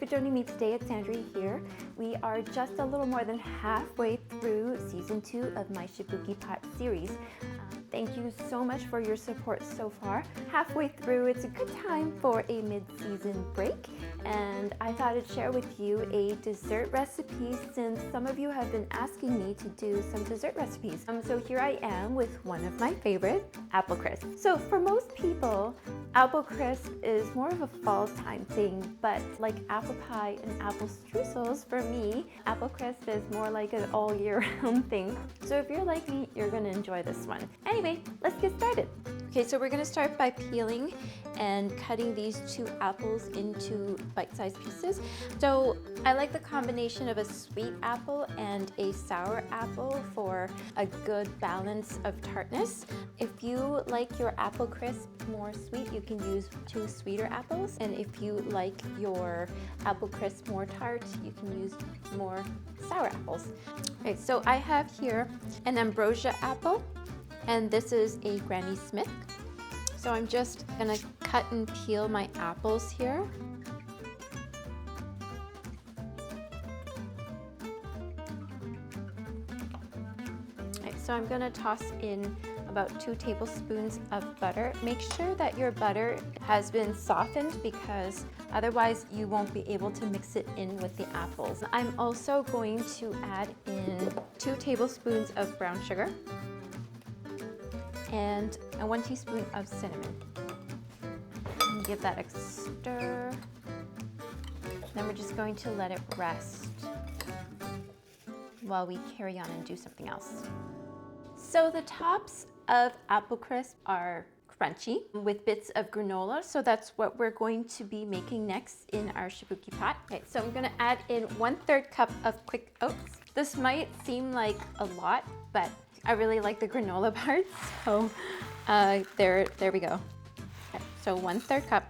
for joining me today. It's Sandra here. We are just a little more than halfway through season 2 of my Shabuki Pot series. Thank you so much for your support so far. Halfway through, it's a good time for a mid-season break, and I thought I'd share with you a dessert recipe since some of you have been asking me to do some dessert recipes. So here I am with one of my favorite, apple crisp. So for most people, apple crisp is more of a fall time thing, but like apple pie and apple streusels, for me, apple crisp is more like an all year round thing. So if you're like me, you're gonna enjoy this one. Anyway, let's get started. Okay, so we're gonna start by peeling and cutting these 2 apples into bite-sized pieces. So I like the combination of a sweet apple and a sour apple for a good balance of tartness. If you like your apple crisp more sweet, you can use 2 sweeter apples. And if you like your apple crisp more tart, you can use more sour apples. Okay, so I have here an ambrosia apple, and this is a Granny Smith. So I'm just gonna cut and peel my apples here. Okay, so I'm gonna toss in about 2 tablespoons of butter. Make sure that your butter has been softened because otherwise you won't be able to mix it in with the apples. I'm also going to add in 2 tablespoons of brown sugar and 1 teaspoon of cinnamon. And give that a stir. Then we're just going to let it rest while we carry on and do something else. So the tops of apple crisp are crunchy with bits of granola, so that's what we're going to be making next in our Shabuki pot. Okay, so I'm gonna add in 1/3 cup of quick oats. This might seem like a lot, but I really like the granola part, so there we go. Okay, so 1/3 cup,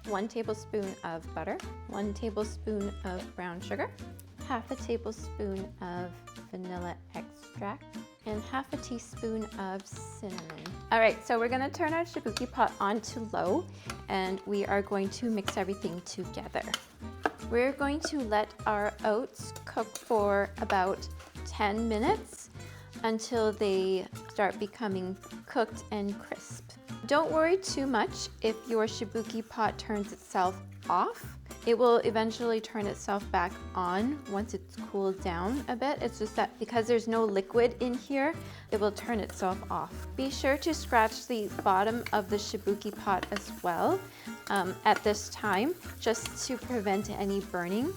1 tablespoon of butter, 1 tablespoon of brown sugar, 1/2 tablespoon of vanilla extract, and 1/2 teaspoon of cinnamon. All right, so we're gonna turn our Shabuki pot on to low, and we are going to mix everything together. We're going to let our oats cook for about 10 minutes until they start becoming cooked and crisp. Don't worry too much if your Shabuki pot turns itself off. It will eventually turn itself back on once it's cooled down a bit. It's just that because there's no liquid in here, it will turn itself off. Be sure to scratch the bottom of the Shabuki pot as well at this time, just to prevent any burning.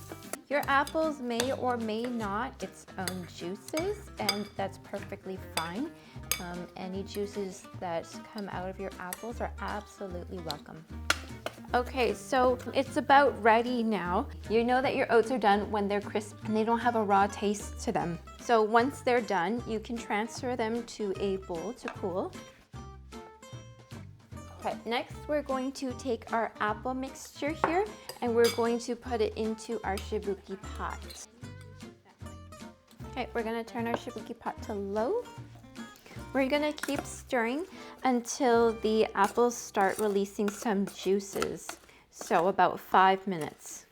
Your apples may or may not get its own juices, and that's perfectly fine. Any juices that come out of your apples are absolutely welcome. Okay, so it's about ready now. You know that your oats are done when they're crisp and they don't have a raw taste to them. So once they're done, you can transfer them to a bowl to cool. Okay, next we're going to take our apple mixture here and we're going to put it into our Shabuki pot. Okay, we're gonna turn our Shabuki pot to low. We're gonna keep stirring until the apples start releasing some juices. So about 5 minutes.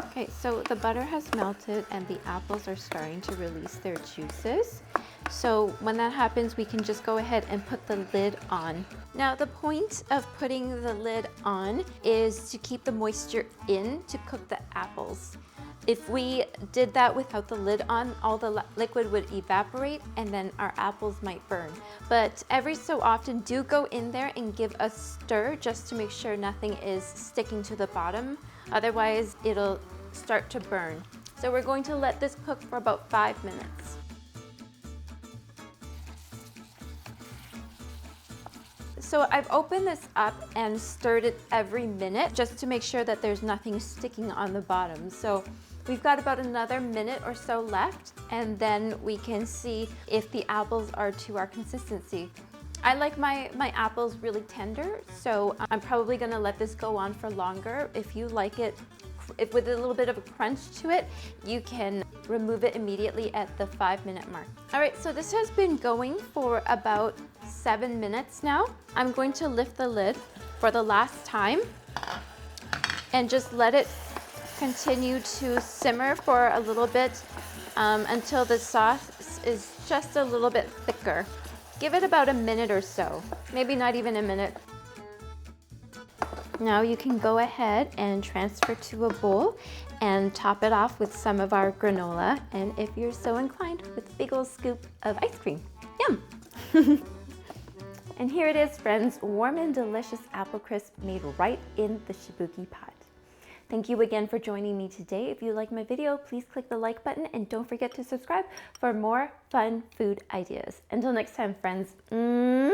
Okay, so the butter has melted and the apples are starting to release their juices. So when that happens, we can just go ahead and put the lid on. Now the point of putting the lid on is to keep the moisture in to cook the apples. If we did that without the lid on, all the liquid would evaporate and then our apples might burn. But every so often, do go in there and give a stir just to make sure nothing is sticking to the bottom. Otherwise, it'll start to burn. So we're going to let this cook for about 5 minutes. So I've opened this up and stirred it every minute just to make sure that there's nothing sticking on the bottom. So we've got about another minute or so left, and then we can see if the apples are to our consistency. I like my apples really tender, so I'm probably gonna let this go on for longer. If you like it with a little bit of a crunch to it, you can remove it immediately at the 5-minute mark. All right, so this has been going for about 7 minutes now. I'm going to lift the lid for the last time and just let it continue to simmer for a little bit until the sauce is just a little bit thicker. Give it about a minute or so, maybe not even a minute. Now you can go ahead and transfer to a bowl and top it off with some of our granola, and if you're so inclined, with a big old scoop of ice cream. Yum! And here it is, friends, warm and delicious apple crisp made right in the Shabuki pot. Thank you again for joining me today. If you like my video, please click the like button and don't forget to subscribe for more fun food ideas. Until next time, friends. Mwah!